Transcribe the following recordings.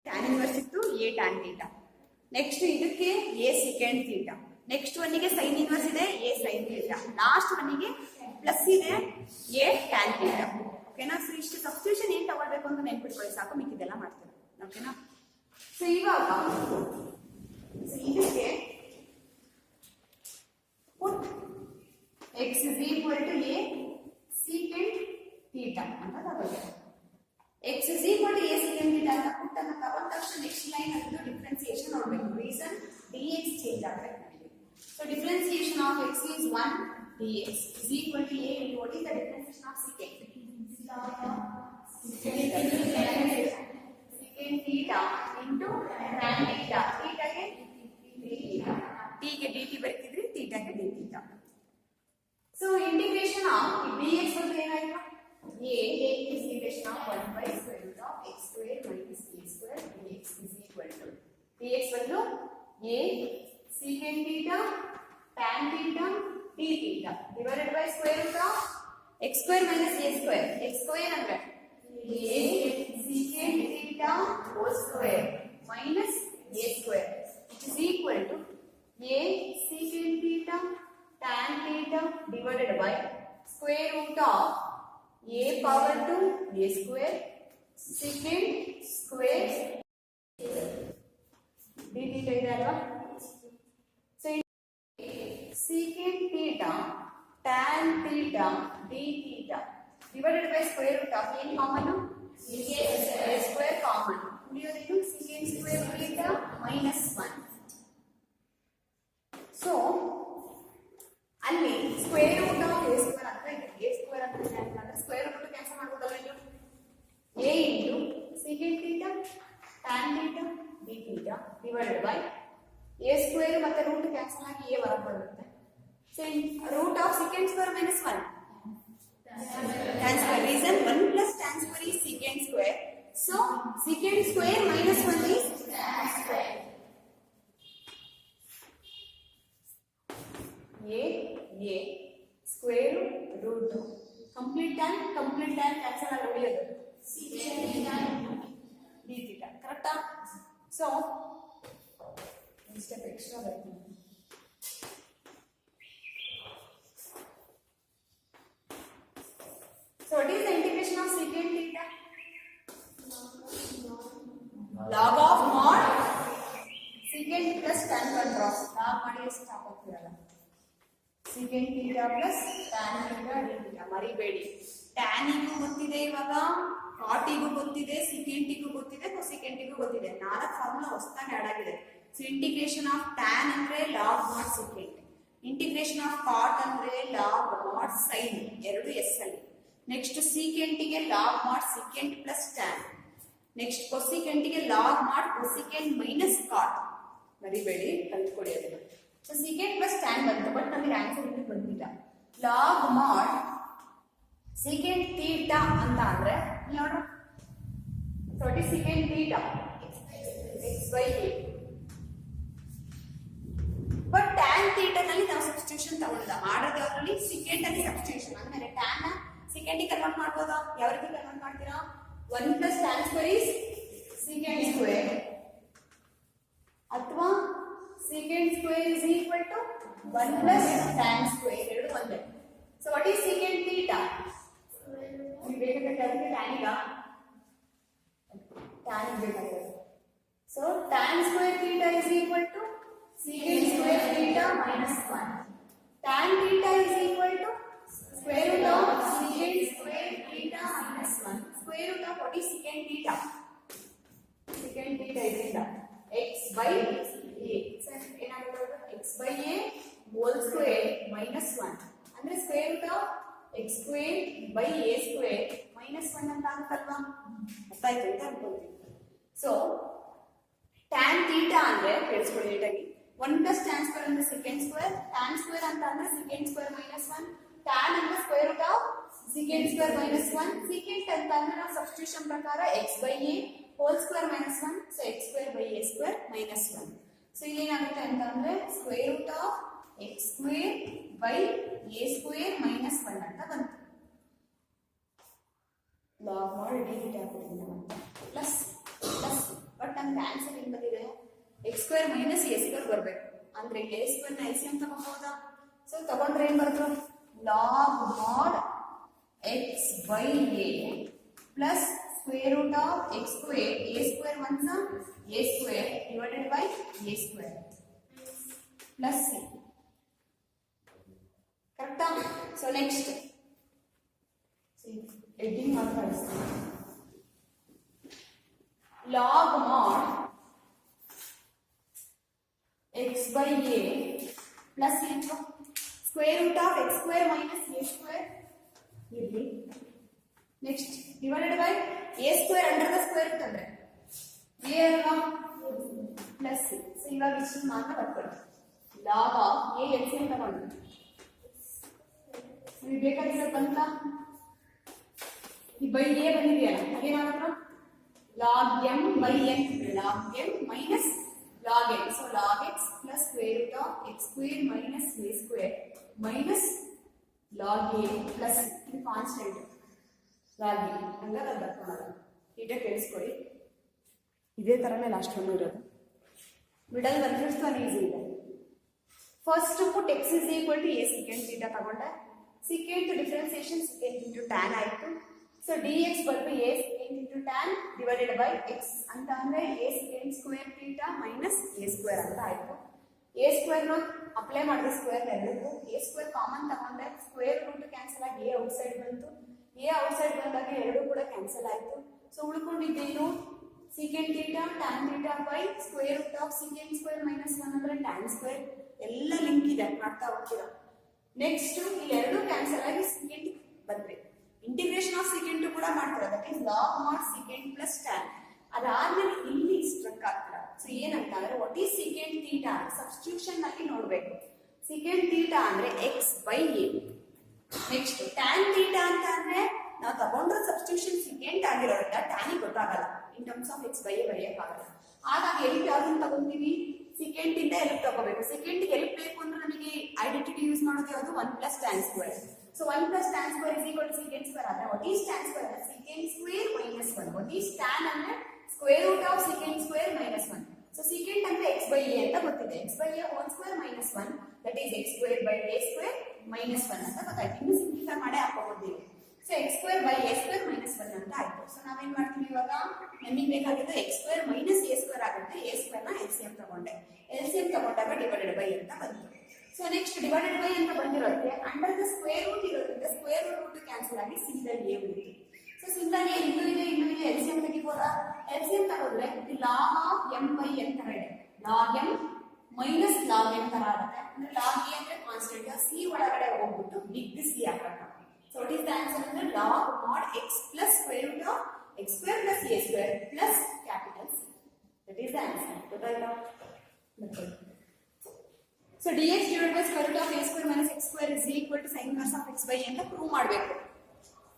tan inverse ಇತ್ತು a tan theta. Next ಇದಕ್ಕೆ a secant theta. Next ಒನ್ನಿಗೆ sin inverse ಇದೆ a sin theta. ಲಾಸ್ಟ್ ಒನ್ನಿಗೆ plus ಇದೆ a tan theta. ಓಕೆನಾ? ಸೊ ಇಷ್ಟು ಸಬ್ಸ್ಟಿಟ್ಯೂಷನ್ ಏನ್ ತಗೊಳ್ಬೇಕು ಅಂತ ನೆನ್ಪಿಟ್ಕೊಳ್ಳಿ ಸಾಕು, ಮಿಕ್ಕಿದೆಲ್ಲ ಮಾಡ್ತೀರಾ. ಓಕೆನಾ? ಸೊ ಇವಾಗ ಇದಕ್ಕೆ put x is equal to a secant theta ಅಂತ ತಗೊಳ್ಬೇಕು. x is equal to a secant theta ಅಂತ ಪುಟ್ ಅನ್ನು ತಗೊಂಡ ತಕ್ಷಣ ನೆಕ್ಸ್ಟ್ ಲೈನ್ ಅದು ಡಿಫರೆನ್ಸಿಯೇಷನ್ ನೋಡಬೇಕು. ರೀಸನ್ dx ಚೇಂಜ್ ಆಗಬೇಕು ನಮಗೆ. So differentiation of x is 1 dx is equal to a into what is the differentiation of secant? Secant theta into tan theta. Theta ಗೆ theta, t ಗೆ dt ಬರೀತಿದ್ರಿ, theta ಗೆ d theta. So integration of dx ಅಂದ್ರೆ ಏನಾಯ್ತು? a is integration of 1 by square root of x square minus a square dx is equal to dx ಬದಲು a secant theta tan theta d theta divided by square root of x square minus a square. x square ಅಂದ್ರೆ a secant theta whole square minus a square which is equal to a secant theta tan theta divided by square root of a power 2 a square secant square d theta ಇದೆ ಅಲ್ವಾ? So secant theta tan theta d theta divided by square root of ಏನು common? a square common ಉಳಿಯೋದೇನು? secant square theta minus 1. So ಅಲ್ಲಿ square root of a square ಅಂತ ಇದೆ. a square ಅಂತ ಅಂದ್ರೆ square root cancel ಮಾಡ್ಬೋದಲ್ಲ ಇದು? a into secant theta tan theta d theta divided by a square ಮತ್ತೆ root cancel ಆಗಿ a ಹೊರಗೆ ಬರುತ್ತೆ. So root of secant square minus 1 tan square. Reason 1 plus tan square is secant square. So secant square minus 1 is tan square. a square root complete tan cancel ಆಗಿ ಉಳಿಯೋದು secant theta d theta. ಕರೆಕ್ಟಾ? So step extra ಬರ್ತೀನಿ. So what is the integration of secant theta? Log of mod secant plus tan control. log ಮಾಡಿ ಎಷ್ಟು ಹಾಕೋತೀರಲ್ಲ, secant theta plus tan theta d theta ಮರಿಬೇಡಿ. tan ಇಗೂ ಗೊತ್ತಿದೆ, ಇವಾಗ cot ಇಗೂ ಗೊತ್ತಿದೆ, secant ಇಗೂ ಗೊತ್ತಿದೆ, cosecant ಇಗೂ ಗೊತ್ತಿದೆ. ನಾಲ್ಕು ಫಾರ್ಮುಲಾ ಹೊಸದಾಗಿ ಆಡ್ ಆಗಿದೆ. ಸೊ ಇಂಟಿಗ್ರೇಷನ್ ಆಫ್ tan ಅಂದ್ರೆ log mod secant, integration of cot ಅಂದ್ರೆ log mod sin, ಎರಡು s ಅಲ್ಲಿ. ನೆಕ್ಸ್ಟ್ secant ಗೆ log mod secant plus tan, next cosecant ಗೆ log mod cosecant minus cot. ಮರಿಬೇಡಿ, ಕಲ್ತ್ಕೊಳ್ಳಿ ಅದನ್ನ. ಸೊ secant plus tan ಬಂತು, but ನಮಗೆ ಆನ್ಸರ್ ಇಲ್ಲಿ ಬಂದಿಲ್ಲ. log mod secant theta ಅಂತ ಅಂದ್ರೆ ನೋಡ್ರಿ, so it is secant theta x by a. But tan theta ನಲ್ಲಿ ನಾವು ಸಬ್ಸ್ಟಿಟ್ಯೂಷನ್ ತಗೊಳ್ಳೋಣ, ಮಾಡೋದು ಅದರಲ್ಲಿ secant ಅಲ್ಲಿ ಸಬ್ಸ್ಟಿಟ್ಯೂಷನ್ ಅಂದ್ರೆ tan ನ secant ಗೆ ಕನ್ವರ್ಟ್ ಮಾಡ್ಬೋದಾ? ಯಾವ ರೀತಿ ಕನ್ವರ್ಟ್ ಮಾಡ್ತೀರಾ? 1 plus tan square is secant square ಅಥವಾ secant square is equal to 1 plus tan square, ಎರಡು ಒಂದೇ. So what is secant theta? ಬೇಕಾಗುತ್ತೆ tan ಈಗ tan ಬೇಕಾಗುತ್ತೆ. So tan square theta is equal to secant square theta minus 1. tan theta is equal to square root of secant square theta minus 1. Square root of what is secant theta? Secant theta is x by a. So ಏನಾಗುತ್ತೆ? x by a whole square minus 1 ಅಂದ್ರೆ square root of x square by a square minus 1 ಅಂತ ಆಗುತ್ತಲ್ವಾ? ಗೊತ್ತಾಯ್ತು ಅಂತ ಅನ್ಕೊಂತೀನಿ. So tan theta ಅಂದ್ರೆ ಕೇಳಿಸ್ಕೊಳ್ಳಿ ನೀಟಾಗಿ, 1 plus tan square ಅಂದ್ರೆ secant square, tan square ಅಂತ ಅಂದ್ರೆ secant square minus 1, tan ಅಂದ್ರೆ square root of secant square minus 1, secant ಅಂತ ಅಂದ್ರೆ ನಾವು ಸಬ್ಸ್ಟಿಟ್ಯೂಷನ್ ಪ್ರಕಾರ x by a whole square minus 1, so x square by a square minus 1. So ಇಲ್ಲಿ ಏನಾಗುತ್ತೆ ಅಂತ ಅಂದ್ರೆ square root of x square by a square minus 1 ಅಂತ ಬಂತು. log mod d theta plus answer ಏನು ಬಂದಿದೆ X square minus A square ಬರಬೇಕು ಅಂದ್ರೆ ಎ ಸ್ಕ್ವೇರ್ ನ ಎಲ್ಸಿಎಂ ತಗೋಬಹುದಾ ಸೊ ತಗೊಂಡ್ರೆ ಏನ್ ಬರ್ತರು log mod x by a plus square root of x square a square once a square divided by a square plus c correct so next see heading ಮಾತ್ರ log mod x by a plus into square root of x square minus a square ಇಲ್ಲಿ next divided by a square under the square root ಅಂದ್ರೆ a ಅಲ್ವಾ plus c so ಇವಾಗ ಇಷ್ಟು ಮಾತ್ರ ಬರ್ಕೊಳ್ಳಿ log of a LCM ತಗೊಂಡು ನಿಮಗೆ ಬೇಕಾಗಿರೋದು ಬಂತ ಈ by a ಬಂದಿದೆಯಲ್ಲ ಅದೇನಾಗುತ್ತೆ log m by n log m minus log x so log x plus square root of x square minus a square minus log a plus ಇದು constant log a ಹಂಗಾರೆ ಅದು ಬರ್ಕೊಳ್ಳೋಣ ಈಗ ಕೇಳಿಸ್ಕೊಳ್ಳಿ ಇದೇ ತರನೇ ಲಾಸ್ಟ್ ಒನ್ ಇರೋದು ಮಿಡಲ್ ಬಂದಿರೋದು ಅದು ಈಸಿ ಇದೆ first put x is equal to a secant theta ತಗೊಂಡೆ secant differentiation secant into tan ಆಯಿತು ಸೊ dx ಬಂದು a secant into tan divided by x ಅಂತ ಅಂದ್ರೆ a secant square theta minus a square ಅಂತ ಆಯಿತು a square ನ apply ಮಾಡಿದ್ರೆ square ಎರಡಕ್ಕೂ a square ಕಾಮನ್ ತಗೊಂಡೆ ಸ್ಕ್ವೇರ್ ರೂಟ್ ಕ್ಯಾನ್ಸಲ್ ಆಗಿ a ಔಟ್ಸೈಡ್ ಬಂತು a ಔಟ್ಸೈಡ್ ಬಂದಾಗ ಎರಡು ಕೂಡ ಕ್ಯಾನ್ಸಲ್ ಆಯಿತು so ಉಳ್ಕೊಂಡಿದ್ದೇನು secant theta tan theta by square root of secant square minus 1 ಅಂದ್ರೆ tan square ಎಲ್ಲ ಲಿಂಕ್ ಇದೆ ಮಾಡ್ತಾ ಹೋಗ್ತೀರಾ ನೆಕ್ಸ್ಟ್ ಈ ಎರಡು ಕ್ಯಾನ್ಸಲ್ ಆಗಿ secant ಬಂದ್ರೆ ಇಂಟಿಗ್ರೇಷನ್ ಆಫ್ secant ಕೂಡ ಮಾಡ್ತಾರೆ that is log mod secant plus tan ಅದಾದ್ಮೇಲೆ ಇಲ್ಲಿ ಸ್ಟ್ರಕ್ ಆಗ್ತೀರಾ ಸೊ ಏನಂತ ಅಂದ್ರೆ what is secant theta substitution ನಲ್ಲಿ ನೋಡ್ಬೇಕು secant theta ಅಂದ್ರೆ x by a next tan theta ಅಂತ ಅಂದ್ರೆ ನಾವು ತಗೊಂಡ್ರೆ ಸಬ್ಸ್ಟಿಟ್ಯೂಷನ್ secant ಆಗಿರೋದ್ರಿಂದ tan ಗೊತ್ತಾಗಲ್ಲ in terms of x by a ಬರೆಯಕ್ಕಾಗಲ್ಲ ಹಾಗಾಗಿ ಎಲ್ಲಿ ಯಾವ್ದನ್ನ ತಗೊಂತೀವಿ secant ಇಂದ ಎಲ್ಲಿ ತಗೋಬೇಕು secant ಗೆ ಎಲ್ಲಿ ಬೇಕು ಅಂದ್ರೆ ನಮಗೆ ಐಡೆಂಟಿಟಿ ಯೂಸ್ ಮಾಡೋದು ಯಾವುದು 1 plus tan square so 1 plus tan square is equal to secant square ಆದ್ರೆ what is tan square ಅಂದ್ರೆ secant square minus 1 what is tan ಅಂದ್ರೆ square root of secant square minus 1 so secant ಅಂದ್ರೆ x by a ಅಂತ ಗೊತ್ತಿದೆ x by a whole square minus 1 that is x square by a square minus 1 ಅಂತ ಗೊತ್ತಾಯ್ತು ಇನ್ನು simplify ಮಾಡಿ ಹಾಕೋಬಹುದು so x square by a square minus 1 ಅಂತ ಆಯ್ತು ಸೊ ನಾವೇನ್ ಮಾಡ್ತೀವಿ ಇವಾಗ ನಮಗೆ ಬೇಕಾಗಿದ್ದು x square minus a square ಆಗುತ್ತೆ a square ನ LCM ತಗೊಂಡೆ LCM ತಗೊಂಡಾಗ divided by ಅಂತ ಬಂತು ಸೊ ನೆಕ್ಸ್ಟ್ divided by ಅಂತ ಬಂದಿರೋದಕ್ಕೆ ಅಂಡರ್ ದ ಸ್ಕ್ವೇರ್ ರೂಟ್ ಇರೋದ್ರಿಂದ ಸ್ಕ್ವೇರ್ ರೂಟ್ ಕ್ಯಾನ್ಸಲ್ ಆಗಿ ಸಿಂಗಲ್ a ಉಳಿತು ಸೊ ಸಿಂಗಲ್ a ಇನ್ನೂ ಇದೆ LCM ತೆಗಿಬೋದಾ LCM ತಗೊಂಡ್ರೆ log of m by n ತರ ಇದೆ log m minus log n ತರ ಆಗುತ್ತೆ ಅಂದ್ರೆ log a ಅಂದ್ರೆ ಕಾನ್ಸ್ಟೆಂಟ್ c ಒಳಗಡೆ ಹೋಗ್ಬಿಟ್ಟು ಬಿಗ್ c ಆಗುತ್ತೆ so what is the answer ಅಂದ್ರೆ log mod x plus square root of x square plus a square plus capital C that is the answer ಗೊತ್ತಾಯ್ತಾ so dx divided by square root of a square minus x square is equal to sin inverse of x by a ಅಂತ prove ಮಾಡಬೇಕು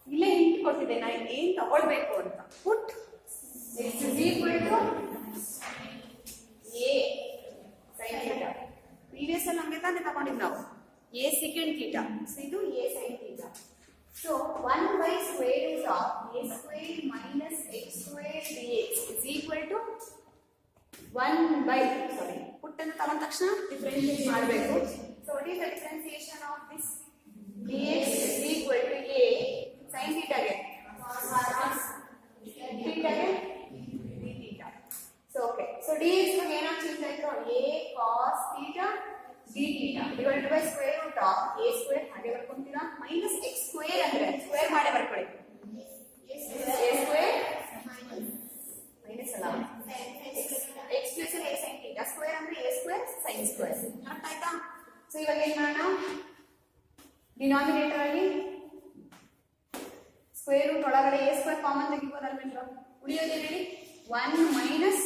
ಇಲ್ಲೇ hint ಕೊಟ್ಟಿದೆ ನಾನು ಏನು ತಗೊಳ್ಬೇಕು ಅಂತ put x is equal to a sin theta previous ಅಲ್ಲಿ ಹಂಗೆ ತಾನೇ ತಗೊಂಡಿದ್ದು ನಾವು a secant theta so ಇದು a sin theta so 1 by square root of a square minus x square dx is equal to 1 by sorry put ಅಂತ ತಗೊಂಡ ತಕ್ಷಣ differentiate ಮಾಡಬೇಕು so what is the differentiation of this dx is equal to a sin theta ಗೆ theta ಗೆ d theta so okay so dx ಗೆ ಏನಾಗಿ change ಆಯ್ತು a cos theta d theta divided by square root of a square ಹಾಗೆ ಬರ್ಕೊಂತೀರಾ minus x square ಅಂದ್ರೆ square ಮಾಡಿ ಬರ್ಕೊಳ್ಳಿ a square minus ಅಲ್ಲ x plus a sin theta square ಅಂದ್ರೆ a square sin square ಅರ್ಥ ಆಯ್ತಾ ಸೊ ಇವಾಗ ಏನು ಮಾಡೋಣ ಡಿನಾಮಿನೇಟರ್ ಅಲ್ಲಿ ಸ್ಕ್ವೇರ್ ರೂಟ್ ಒಳಗಡೆ a square ಕಾಮನ್ ತೆಗಿಬೋದಲ್ವೇನ್ರ ಉಳಿಯೋದೇನು ಹೇಳಿ 1 minus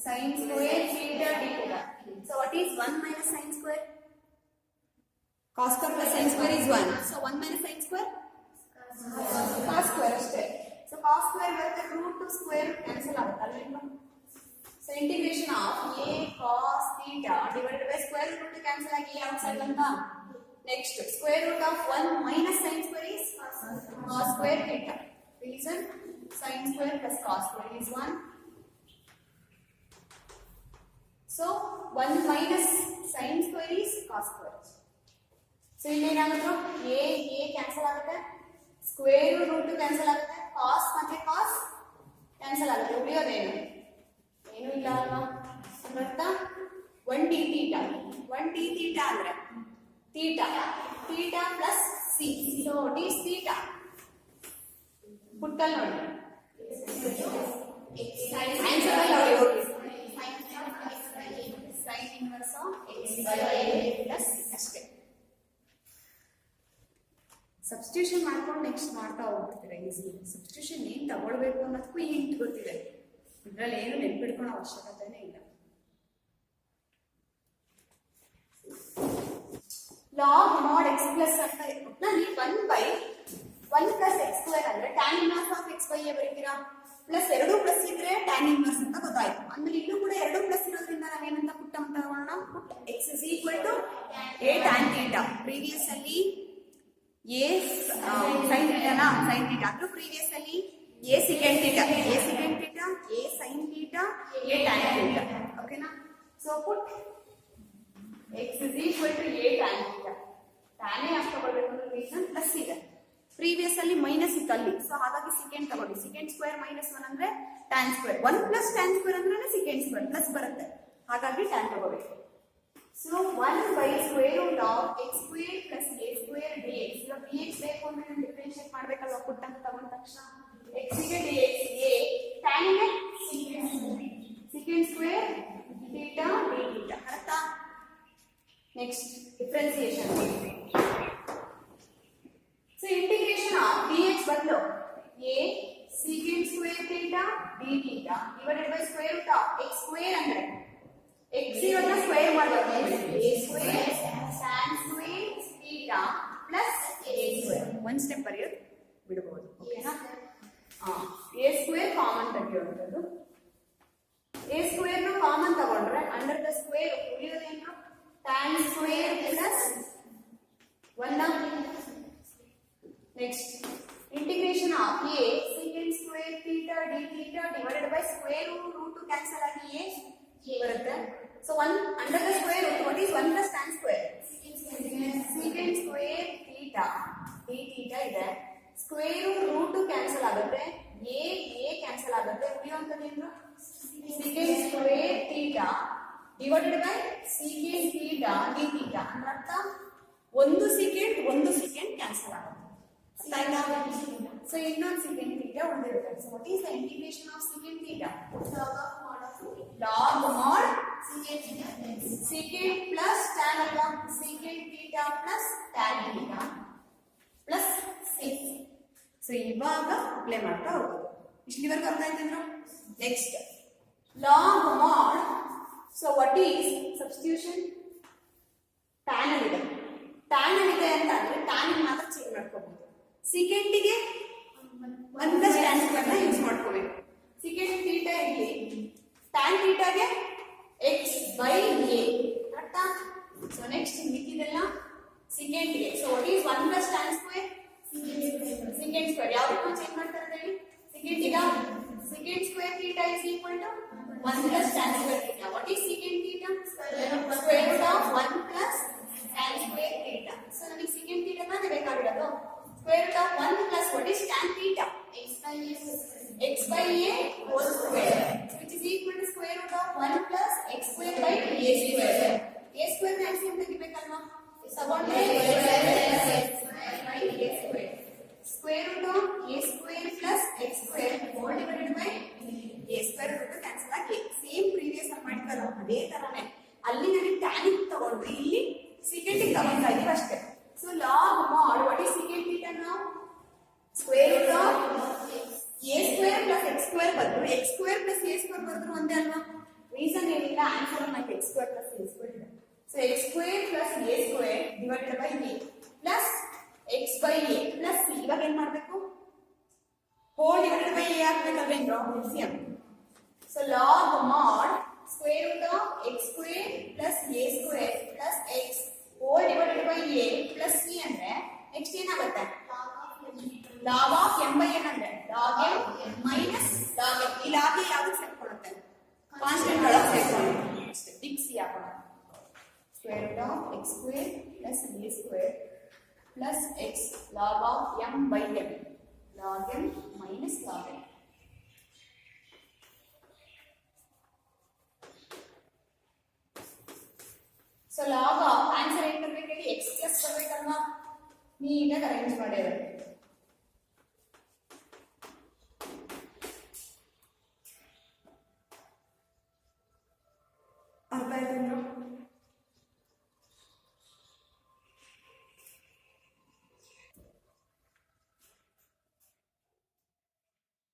sin square theta d theta so what is 1 minus sin square cos square plus sin square is 1 so 1 minus sin square cos square ಅಷ್ಟೇ so cos square ಬರುತ್ತೆ root to square cancel ಆಗುತ್ತೆ ಅಲ್ವೇನ್ರ so integration of a cos theta divided by square root cancel ಆಗಿ a outside ಅಂತ next square root of 1 minus sin square is cos square theta reason sin square plus cos square is 1 so 1 minus sine square is cos square. So ಇಲ್ಲಿ ಏನಾಗುತ್ತೆ, a cancel ಆಗುತ್ತೆ, square root cancel ಆಗುತ್ತೆ, cos ಮತ್ತೆ cos cancel ಆಗುತ್ತೆ, ಉಳಿಯೋದೇನು ಏನು ಇಲ್ಲ ಅಲ್ವಾ. ಅರ್ಥ 1 d theta, 1 d theta ಅಂದ್ರೆ theta plus c. So what is theta? ಪುಟ್ಟಲ್ಲಿ ನೋಡಿ ಆನ್ಸರ್ ಅಲ್ಲಿ ನೋಡಿ sin inverse of x by a plus ಅಷ್ಟೇ. ಸಬ್ಸ್ಟಿಟ್ಯೂಷನ್ ಮಾಡ್ಕೊಂಡು ನೆಕ್ಸ್ಟ್ ಮಾಡ್ತಾ ಹೋಗ್ತೀರಾ ಈಸಿ. ಸಬ್ಸ್ಟಿಟ್ಯೂಷನ್ ಏನ್ ತಗೊಳ್ಬೇಕು ಅನ್ನೋದಕ್ಕೂ ಹಿಂಟ್ ಗೊತ್ತಿದೆ, ಇದ್ರಲ್ಲಿ ಏನು ನೆನ್ಪಿಡ್ಕೊಳ್ಳೋ ಅವಶ್ಯಕತೆನೇ ಇಲ್ಲ. ಲಾಗ್ ಮಾಡ್ x ಪ್ಲಸ್ ಅಂತ ಒಟ್ಟಿನಲ್ಲಿ 1 plus x ಸ್ಕ್ವೇರ್ ಅಂದ್ರೆ tan inverse of x by a ಬರೀತೀರಾ, ಪ್ಲಸ್ 2 ಪ್ಲಸ್ ಇದ್ರೆ tan ಇನ್ವರ್ಸ್ ಅಂತ ಗೊತ್ತಾಯ್ತು. ಅಂದ್ರೆ ಇಲ್ಲೂ ಕೂಡ 2 ಪ್ಲಸ್ ಇರೋದ್ರಿಂದ ನಾವೇನಂತ ಪುಟ್ ಅಂತ ತಗೊಳ್ಳೋಣ, ಪುಟ್ x is equal to a tan theta. Previous ಅಲ್ಲಿ a sin theta ನಾ sin theta ಅಂದ್ರೆ ಪ್ರೀವಿಯಸ್ ಅಲ್ಲಿ a secant theta, a secant theta, a sin theta, a tan theta. ಓಕೆನಾ. So put x is equal to a tan theta. tan ಅಷ್ಟು ತಗೊಳ್ಬೇಕು ಅನ್ನೋ reason plus ಇದೆ, previous ಅಲ್ಲಿ minus ಇತ್ತು ಅಲ್ಲಿ, ಸೊ ಹಾಗಾಗಿ ಸೆಕೆಂಡ್ ತಗೊಳ್ಳಿ. ಸೆಕೆಂಡ್ ಸ್ಕ್ವೇರ್ ಮೈನಸ್ 1 ಅಂದ್ರೆ tan square, 1 plus tan square ಅಂದ್ರೆ ಸೆಕೆಂಡ್ ಸ್ಕ್ವೇರ್ ಪ್ಲಸ್ ಬರುತ್ತೆ, ಹಾಗಾಗಿ ಟ್ಯಾನ್ ತಗೋಬೇಕು. So 1 by square root of x square plus a square dx. ಇವಾಗ dx ಬೇಕು ಅಂದ್ರೆ ನಾನು ಡಿಫರೆನ್ಶಿಯೇಟ್ ಮಾಡ್ಬೇಕಲ್ವಾ, ಪುಟ್ ಅಂತ ತಗೊಂಡ ತಕ್ಷಣ x ಗೆ dx a, tan ಗೆ secant square theta d theta. ಅರ್ಥ. Next differentiation. So integration of dx ಬಂದು a secant square theta d theta divided by square root of x square ಅಂದ್ರೆ x ಇರೋದನ್ನ ಸ್ಕ್ವೇರ್ ಮಾಡಬೇಕು, a square tan square theta plus a square. ಒಂದು step ಬರೆಯೋದು ಬಿಡಬಹುದು, ಓಕೆನಾ. a square common ತೆಗೆಯುವಂಥದ್ದು, a square ನ ಕಾಮನ್ ತಗೊಂಡ್ರೆ ಅಂಡರ್ ದ ಸ್ಕ್ವೇರ್ ಉಳಿಯೋದೇನು, tan square plus 1. Next, integration of a secant square theta d theta divided by square root to cancel ಆಗಿ a ಬರುತ್ತೆ. So 1 under the square root, what is 1 plus tan square? Secant square theta d theta ಇದೆ, square root cancel ಆಗುತ್ತೆ, a cancel ಆಗುತ್ತೆ, ಉಳಿಯುವಂಥದ್ದು ಏನು, secant square theta divided by secant theta d theta. ಅಂದ್ರೆ ಅರ್ಥ ಒಂದು second cancel ಆಗುತ್ತೆ. So ಇನ್ನೊಂದು secant theta ಉಳಿದಿರುತ್ತೆ. So what is the integration of secant theta? Log mod secant plus tan alpha, secant theta plus tan theta plus 6. So ಇವಾಗ apply ಮಾಡ್ತಾ ಹೋಗೋದು. ಇಷ್ಟಲಿವರೆಗೂ ಅರ್ಥ ಆಯ್ತಂದ್ರು. Next log mod. So what is substitution? tan ಇದೆ ಅಂತ ಅಂದ್ರೆ tan ಮಾತ್ರ ಚೇಂಜ್ ಮಾಡ್ಕೋಬಹುದು. ಸೆಕೆಂಡಿಗೆ 1 ಪ್ಲಸ್ ಟ್ಯಾನ್ ಸ್ಕ್ವೇರ್ ನ ಯೂಸ್ ಮಾಡ್ಕೋಬೇಕು. ಸೆಕೆಂಡ್ ಥೀಟಾ ಇಲ್ಲಿ ಟ್ಯಾನ್ ಥೀಟಾಗೆ x by a. ಅರ್ಥ. ಸೊ ನೆಕ್ಸ್ಟ್ ಮಿಕ್ಕಿದೆಲ್ಲ ಸೆಕೆಂಡ್ಗೆ. So what is 1 plus tan square? Secant square. ಯಾವ್ದನ್ನ ಚೇಂಜ್ ಮಾಡ್ತಾರೆ ಹೇಳಿ? ಸೆಕೆಂಡಿಗ secant square theta is equal to 1 plus tan square theta. What is secant theta? Square root of 1 plus tan square theta. So ನಮಗೆ secant theta ಮಾತ್ರ ಬೇಕಾಗಿರೋದು. Square root of 1 plus what is tan theta? X by a whole square, which is equal to square root of 1 plus x square by a square. A square maximum ತೆಗಿಬೇಕಲ್ವಾ? ತಗೊಂಡ್ರೆ square root of a square plus x square whole divided by a square root cancel ಆಗಿ same previous ಅಲ್ಲಿ ಮಾಡ್ತಾರೋ ಅದೇ ತರನೇ ಅಲ್ಲಿ ನನಗೆ tan ತಗೊಂಡ್ರೆ ಇಲ್ಲಿ secant ತಗೊಂತಾ ಇದೀವಿ ಅಷ್ಟೇ. So log mod what is secant theta now? Square root of a square plus x square ಬಂದ್ರು x square plus a square ಬಂದ್ರು ಒಂದೇ ಅಲ್ವಾ? ರೀಸನ್ ಏನಿಲ್ಲ, ಆನ್ಸರ್ ನಮಗೆ x square plus a square ಇದೆ. So x square plus a square divided by a plus x by a plus c. ಇವಾಗ ಏನು ಮಾಡಬೇಕು? whole divided by a ಹಾಕಬೇಕಲ್ವೇನ್ರೋ? LCM. So log mod square root of x square plus a square plus x whole divided by a plus c ಅಂದ್ರೆ next ಏನಾಗುತ್ತೆ? log of m by n ಅಂದ್ರೆ log m minus log m. ಈ log ಯಾವುದು ಸೇರ್ಕೊಳ್ಳುತ್ತೆ? Constant ಒಳಗೆ ಸೇರ್ಕೊಳ್ಳುತ್ತೆ. Big C ಹಾಕೋಣ. Square root of x square plus b square plus x log of m by n, log n minus log n. So log of answer ಏನ್ ಬರ್ಬೇಕು ಹೇಳಿ, X plus ಬರ್ಬೇಕಲ್ವಾ, ನೀಟಾಗಿ ಅರೇಂಜ್ ಮಾಡಿರೋದು. ಅರ್ಥ ಆಯ್ತೇನ್ರು?